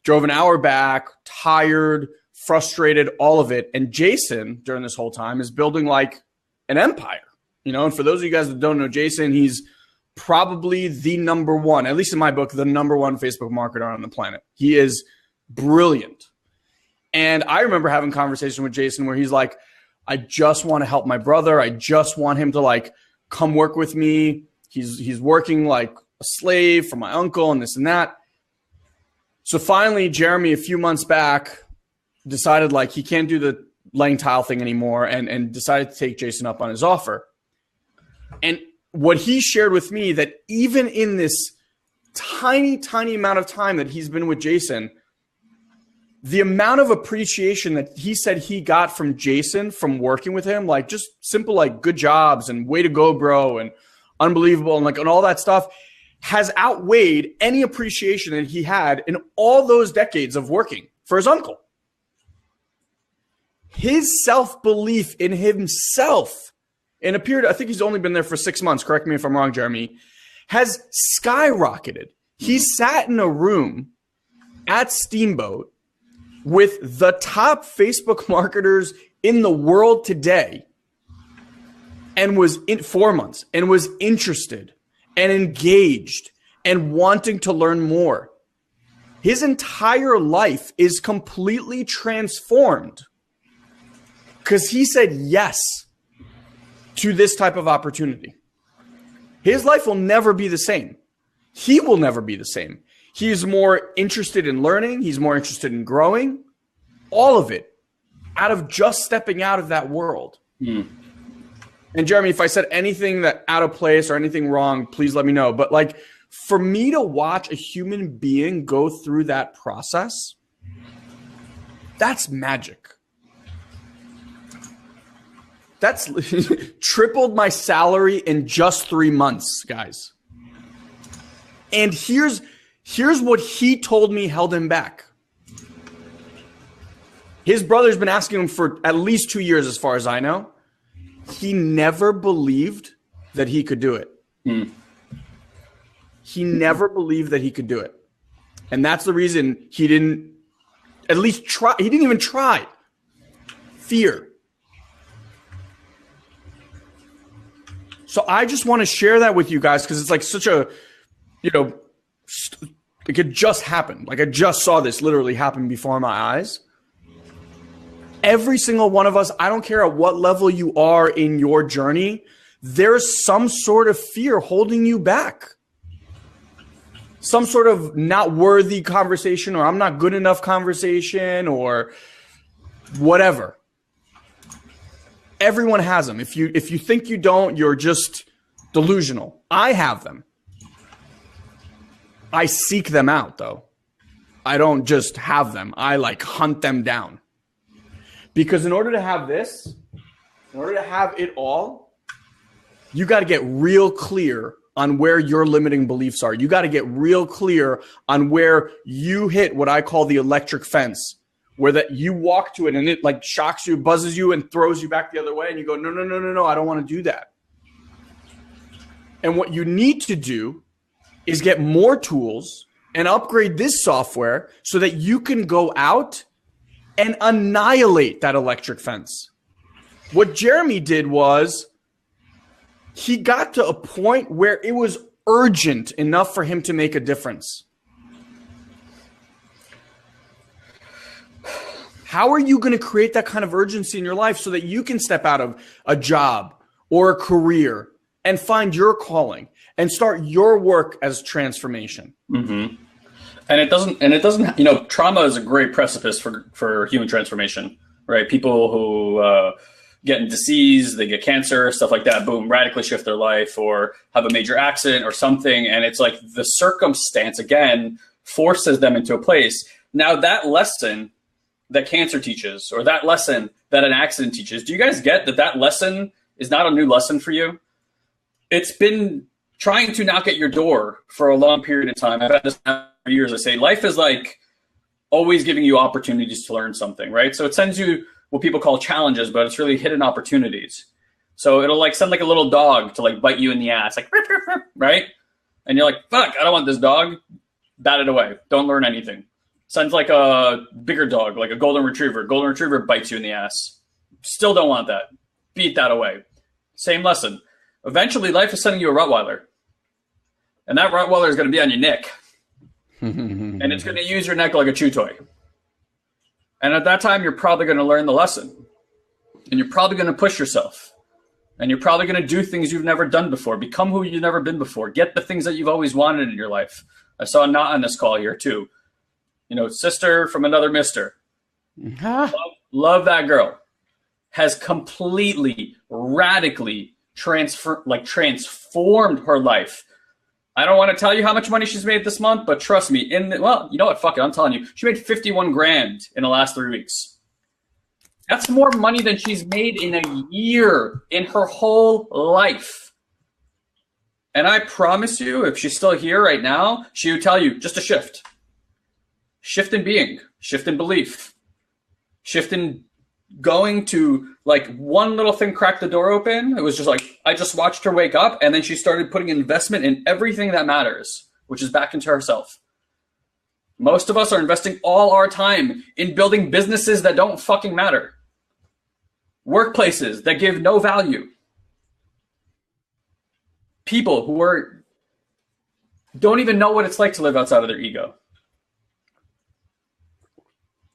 drove an hour back, tired, frustrated, all of it. And Jason, during this whole time, is building like an empire, and for those of you guys that don't know Jason, he's probably the number one, at least in my book, the number one Facebook marketer on the planet. He is brilliant. And I remember having a conversation with Jason where he's like, I just want to help my brother. I just want him to like come work with me. He's working like a slave for my uncle and this and that. So finally, Jeremy, a few months back, decided like he can't do the laying tile thing anymore and decided to take Jason up on his offer. And what he shared with me, that even in this tiny amount of time that he's been with Jason, the amount of appreciation that he said he got from Jason from working with him, like just simple, like good jobs and way to go, bro, and unbelievable and all that stuff, has outweighed any appreciation that he had in all those decades of working for his uncle. His self-belief in himself in a period, I think he's only been there for 6 months, correct me if I'm wrong, Jeremy, has skyrocketed. He sat in a room at Steamboat with the top Facebook marketers in the world today and was in 4 months and was interested and engaged and wanting to learn more. His entire life is completely transformed because he said yes to this type of opportunity. His life will never be the same. He will never be the same. He's more interested in learning. He's more interested in growing. All of it out of just stepping out of that world. And Jeremy, if I said anything that out of place or anything wrong, please let me know. But like, for me to watch a human being go through that process, that's magic. That's tripled my salary in just 3 months, guys. And here's what he told me held him back. His brother's been asking him for at least 2 years, as far as I know. He never believed that he could do it. He never believed that he could do it. And that's the reason he didn't at least try. He didn't even try. Fear. So I just want to share that with you guys because it's like such a, like it just happened. Like I just saw this literally happen before my eyes. Every single one of us, I don't care at what level you are in your journey, there's some sort of fear holding you back. Some sort of not worthy conversation, or I'm not good enough conversation, or whatever. Everyone has them. If you think you don't, you're just delusional. I have them. I seek them out, though. I don't just have them. I like hunt them down. Because in order to have this, in order to have it all, you got to get real clear on where your limiting beliefs are. You got to get real clear on where you hit what I call the electric fence, where that you walk to it and it like shocks you, buzzes you, and throws you back the other way. And you go, no, I don't want to do that. And what you need to do is get more tools and upgrade this software so that you can go out and annihilate that electric fence. What Jeremy did was he got to a point where it was urgent enough for him to make a difference. How are you going to create that kind of urgency in your life so that you can step out of a job or a career and find your calling and start your work as transformation? Mm-hmm. And it doesn't, trauma is a great precipice for human transformation, right? People who get in disease, they get cancer, stuff like that, boom, radically shift their life, or have a major accident or something. And it's like the circumstance, again, forces them into a place. Now that lesson that cancer teaches, or that lesson that an accident teaches, do you guys get that lesson is not a new lesson for you? It's been trying to knock at your door for a long period of time. I've had this for years. I say life is like always giving you opportunities to learn something, right? So it sends you what people call challenges, but it's really hidden opportunities. So it'll like send like a little dog to like bite you in the ass, like, right? And you're like, fuck, I don't want this dog. Bat it away. Don't learn anything. Sends like a bigger dog, like a golden retriever. Golden retriever bites you in the ass. Still don't want that. Beat that away. Same lesson. Eventually, life is sending you a Rottweiler. And that Rottweiler is going to be on your neck. And it's going to use your neck like a chew toy. And at that time, you're probably going to learn the lesson. And you're probably going to push yourself. And you're probably going to do things you've never done before. Become who you've never been before. Get the things that you've always wanted in your life. I saw Not on this call here, too. Sister from another mister. Love that girl. Has completely, radically transformed her life. I don't want to tell you how much money she's made this month, but trust me, you know what? Fuck it, I'm telling you. She made 51 grand in the last 3 weeks. That's more money than she's made in a year in her whole life. And I promise you, if she's still here right now, she would tell you just a shift. Shift in being, shift in belief, shift in going to like one little thing cracked the door open. It was just like, I just watched her wake up, and then she started putting investment in everything that matters, which is back into herself. Most of us are investing all our time in building businesses that don't fucking matter. Workplaces that give no value. People who don't even know what it's like to live outside of their ego.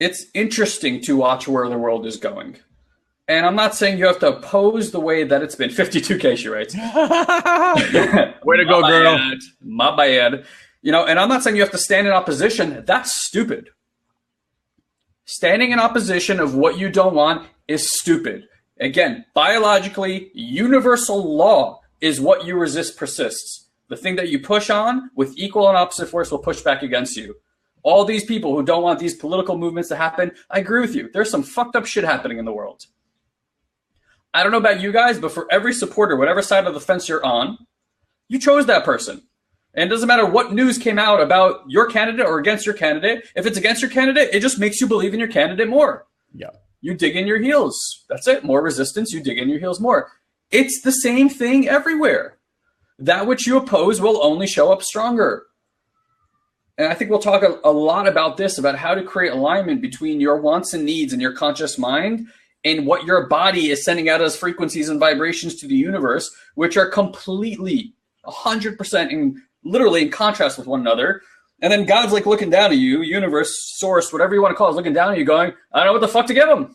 It's interesting to watch where the world is going. And I'm not saying you have to oppose the way that it's been. 52K, she writes. Way to go, girl. My bad. And I'm not saying you have to stand in opposition. That's stupid. Standing in opposition of what you don't want is stupid. Again, biologically, universal law is what you resist persists. The thing that you push on with equal and opposite force will push back against you. All these people who don't want these political movements to happen, I agree with you. There's some fucked up shit happening in the world. I don't know about you guys, but for every supporter, whatever side of the fence you're on, you chose that person. And it doesn't matter what news came out about your candidate or against your candidate. If it's against your candidate, it just makes you believe in your candidate more. Yeah. You dig in your heels. That's it. More resistance, you dig in your heels more. It's the same thing everywhere. That which you oppose will only show up stronger. And I think we'll talk a lot about this, about how to create alignment between your wants and needs and your conscious mind and what your body is sending out as frequencies and vibrations to the universe, which are completely 100% literally in contrast with one another. And then God's like looking down at you, universe, source, whatever you want to call it, is looking down at you going, I don't know what the fuck to give him.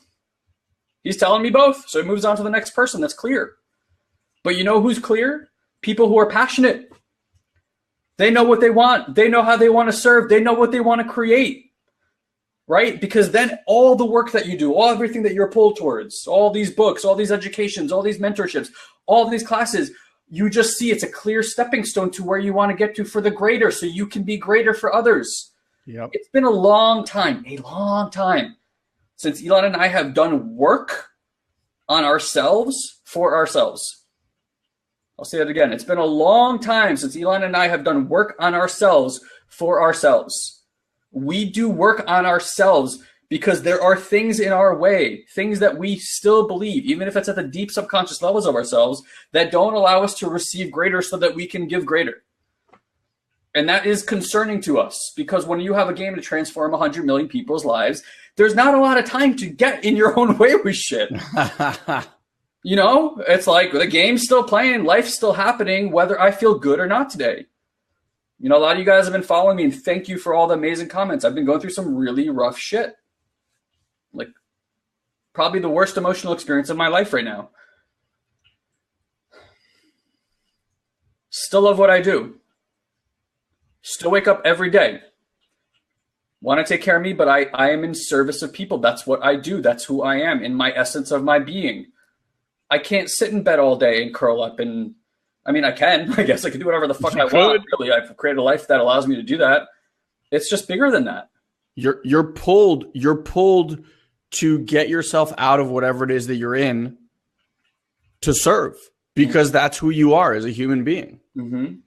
He's telling me both. So he moves on to the next person that's clear. But you know who's clear? People who are passionate. They know what they want. They know how they want to serve. They know what they want to create. Right? Because then all the work that you do, everything that you're pulled towards, all these books, all these educations, all these mentorships, all these classes, you just see it's a clear stepping stone to where you want to get to for the greater, so you can be greater for others. Yep. It's been a long time since Elon and I have done work on ourselves for ourselves. I'll say it again. It's been a long time since Elon and I have done work on ourselves for ourselves. We do work on ourselves because there are things in our way, things that we still believe, even if it's at the deep subconscious levels of ourselves, that don't allow us to receive greater so that we can give greater. And that is concerning to us, because when you have a game to transform 100 million people's lives, there's not a lot of time to get in your own way with shit. It's like the game's still playing, life's still happening, whether I feel good or not today. A lot of you guys have been following me, and thank you for all the amazing comments. I've been going through some really rough shit. Like, probably the worst emotional experience of my life right now. Still love what I do. Still wake up every day. Want to take care of me, but I am in service of people. That's what I do. That's who I am in my essence of my being. I can't sit in bed all day and curl up and, I can. I guess I can do whatever the fuck I want. Really, I've created a life that allows me to do that. It's just bigger than that. You're pulled to get yourself out of whatever it is that you're in to serve, because that's who you are as a human being. Mm-hmm.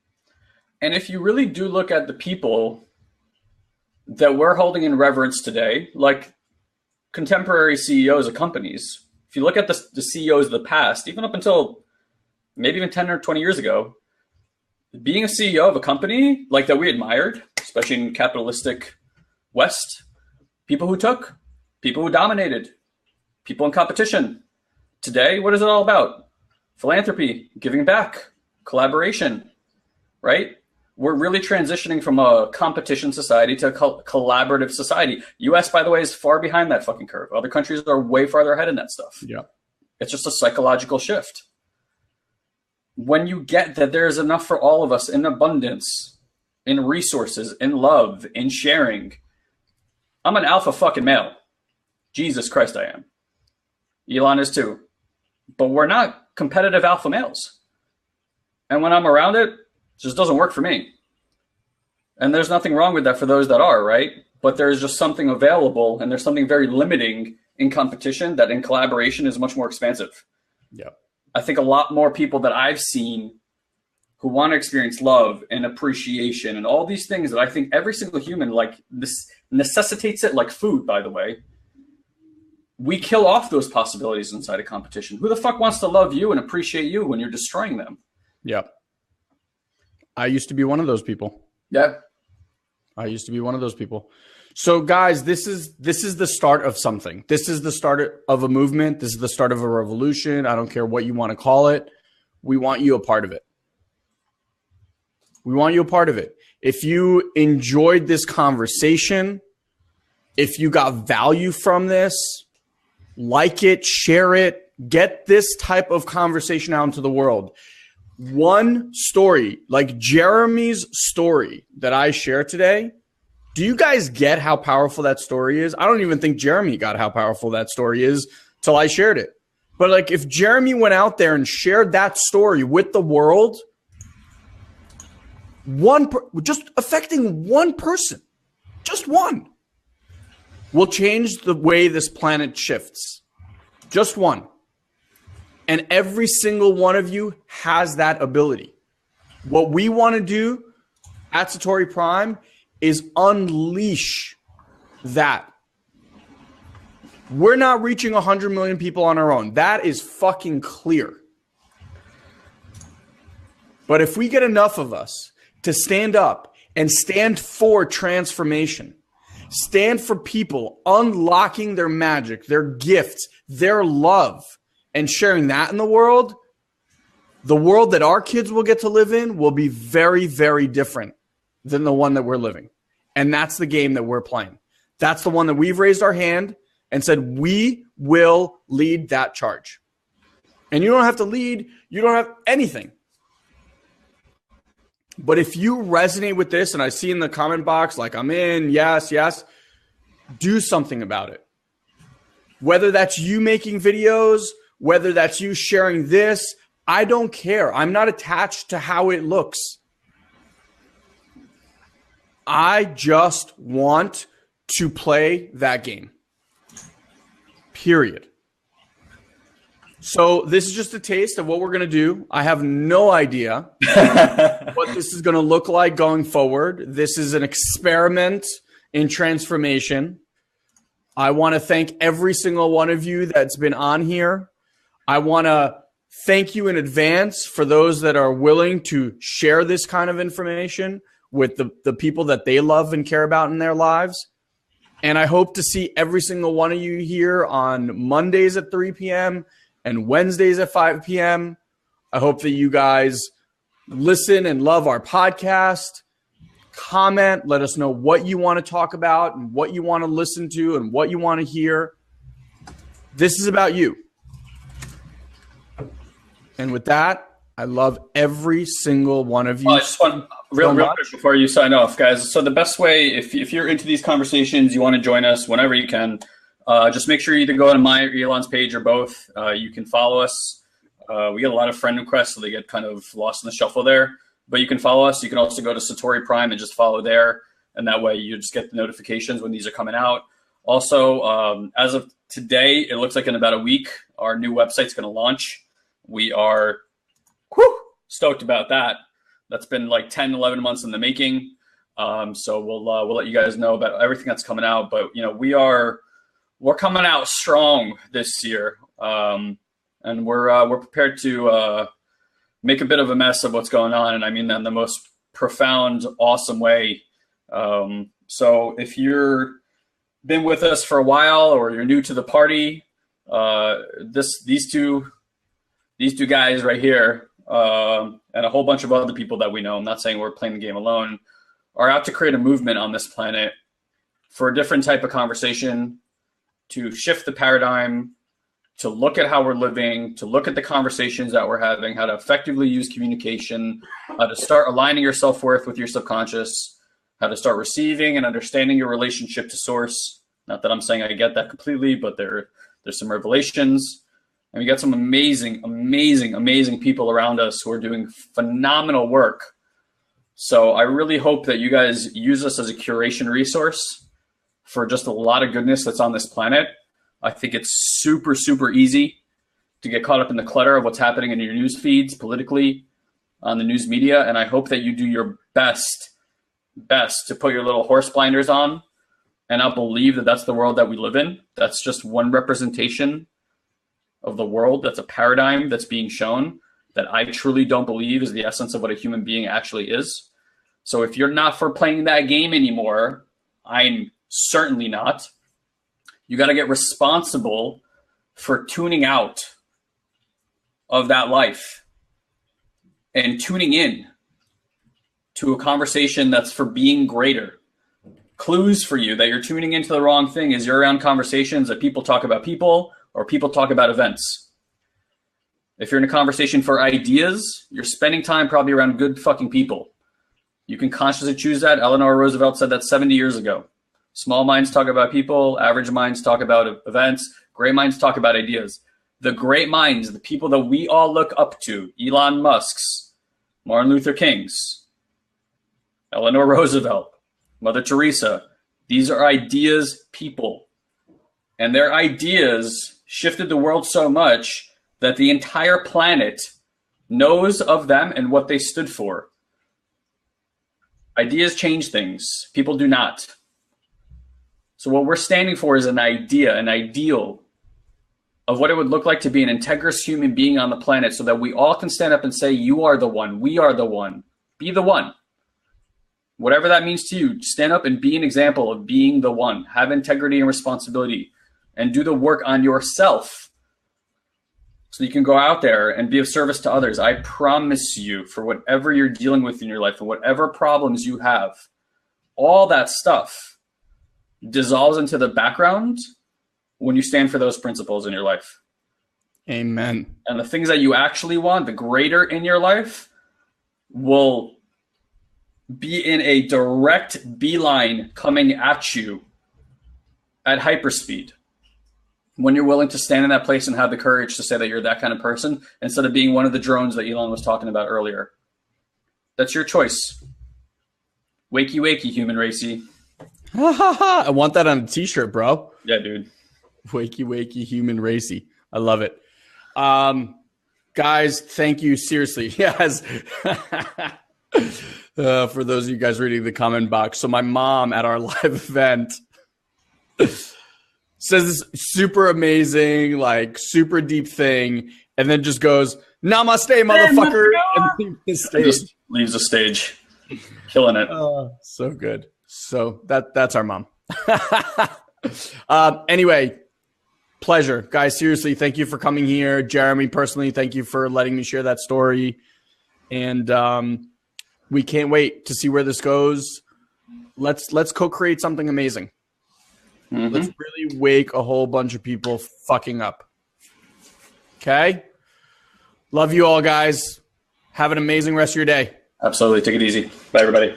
And if you really do look at the people that we're holding in reverence today, like contemporary CEOs of companies, if you look at the CEOs of the past, even up until maybe even 10 or 20 years ago, being a CEO of a company like that we admired, especially in capitalistic West, people who took, people who dominated, people in competition. Today, what is it all about? Philanthropy, giving back, collaboration, right? We're really transitioning from a competition society to a collaborative society. US, by the way, is far behind that fucking curve. Other countries are way farther ahead in that stuff. Yeah. It's just a psychological shift. When you get that there's enough for all of us in abundance, in resources, in love, in sharing. I'm an alpha fucking male. Jesus Christ, I am. Elon is too. But we're not competitive alpha males. And when I'm around it, it just doesn't work for me. And there's nothing wrong with that for those that are, right? But there's just something available, and there's something very limiting in competition that in collaboration is much more expansive. Yeah. I think a lot more people that I've seen who want to experience love and appreciation and all these things that I think every single human, like, this necessitates it like food, by the way. We kill off those possibilities inside a competition. Who the fuck wants to love you and appreciate you when you're destroying them? Yeah. I used to be one of those people. Yeah. I used to be one of those people. So guys, this is the start of something. This is the start of a movement. This is the start of a revolution. I don't care what you want to call it. We want you a part of it. We want you a part of it. If you enjoyed this conversation, if you got value from this, like it, share it, get this type of conversation out into the world. one story, like Jeremy's story that I share today, do you guys get how powerful that story is? I don't even think Jeremy got how powerful that story is till I shared it. But like if Jeremy went out there and shared that story with the world, just affecting one person, just one, will change the way this planet shifts. Just one. And every single one of you has that ability. What we want to do at SatoriPrime is unleash that. We're not reaching 100 million people on our own. That is fucking clear. But if we get enough of us to stand up and stand for transformation, stand for people unlocking their magic, their gifts, their love, and sharing that in the world that our kids will get to live in will be very, very different than the one that we're living. And that's the game that we're playing. That's the one that we've raised our hand and said, we will lead that charge. And you don't have to lead. You don't have anything. But if you resonate with this, and I see in the comment box, like I'm in, yes, do something about it. Whether that's you making videos, whether that's you sharing this, I don't care. I'm not attached to how it looks. I just want to play that game. Period. So this is just a taste of what we're going to do. I have no idea what this is going to look like going forward. This is an experiment in transformation. I want to thank every single one of you that's been on here. I want to thank you in advance for those that are willing to share this kind of information with the people that they love and care about in their lives. And I hope to see every single one of you here on Mondays at 3 p.m. and Wednesdays at 5 p.m. I hope that you guys listen and love our podcast. Comment, let us know what you want to talk about and what you want to listen to and what you want to hear. This is about you. And with that, I love every single one of you. I just want real quick before you sign off, guys. So the best way, if you're into these conversations, you want to join us whenever you can, just make sure you either go to my or Elon's page or both. You can follow us. We get a lot of friend requests, so they get kind of lost in the shuffle there. But you can follow us. You can also go to SatoriPrime and just follow there. And that way you just get the notifications when these are coming out. Also, as of today, it looks like in about a week, our new website's going to launch. We are stoked about that. That's been like 10, 11 months in the making. So we'll let you guys know about everything that's coming out. But, you know, we're coming out strong this year. And we're prepared to make a bit of a mess of what's going on. And I mean that in the most profound, awesome way. So if you're been with us for a while or you're new to the party, these two guys right here, and a whole bunch of other people that we know, I'm not saying we're playing the game alone, are out to create a movement on this planet for a different type of conversation, to shift the paradigm, to look at how we're living, to look at the conversations that we're having, how to effectively use communication, how to start aligning your self-worth with your subconscious, how to start receiving and understanding your relationship to source. Not that I'm saying I get that completely, but there's some revelations. And we got some amazing, amazing, amazing people around us who are doing phenomenal work. So I really hope that you guys use us as a curation resource for just a lot of goodness that's on this planet. I think it's super, super easy to get caught up in the clutter of what's happening in your news feeds politically on the news media. And I hope that you do your best to put your little horse blinders on and not believe that that's the world that we live in. That's just one representation of the world. That's a paradigm that's being shown that I truly don't believe is the essence of what a human being actually is. So if you're not for playing that game anymore, I'm certainly not. You got to get responsible for tuning out of that life and tuning in to a conversation that's for being greater. Clues for you that you're tuning into the wrong thing is you're around conversations that people talk about people or people talk about events. If you're in a conversation for ideas, you're spending time probably around good fucking people. You can consciously choose that. Eleanor Roosevelt said that 70 years ago. Small minds talk about people. Average minds talk about events. Great minds talk about ideas. The great minds, the people that we all look up to, Elon Musk's, Martin Luther King's, Eleanor Roosevelt, Mother Teresa, these are ideas people. And their ideas shifted the world so much that the entire planet knows of them and what they stood for. Ideas change things. People do not. So what we're standing for is an idea, an ideal of what it would look like to be an integrous human being on the planet so that we all can stand up and say, you are the one, we are the one, be the one. Whatever that means to you, stand up and be an example of being the one. Have integrity and responsibility and do the work on yourself so you can go out there and be of service to others. I promise you, for whatever you're dealing with in your life and whatever problems you have, all that stuff dissolves into the background when you stand for those principles in your life. Amen. And the things that you actually want, the greater in your life, will be in a direct beeline coming at you at hyperspeed. When you're willing to stand in that place and have the courage to say that you're that kind of person, instead of being one of the drones that Elon was talking about earlier. That's your choice. Wakey, wakey, human racy. I want that on a t-shirt, bro. Yeah, dude. Wakey, wakey, human racy. I love it. Guys, thank you. Seriously. Yes. For those of you guys reading the comment box. So my mom at our live event says this super amazing, like super deep thing, and then just goes, namaste, motherfucker, and leaves the stage. Just leaves the stage. Killing it. So good. So that's our mom. Anyway, pleasure. Guys, seriously, thank you for coming here. Jeremy, personally, thank you for letting me share that story. And we can't wait to see where this goes. Let's co-create something amazing. Mm-hmm. Let's really wake a whole bunch of people fucking up. Okay? Love you all, guys. Have an amazing rest of your day. Absolutely. Take it easy. Bye, everybody.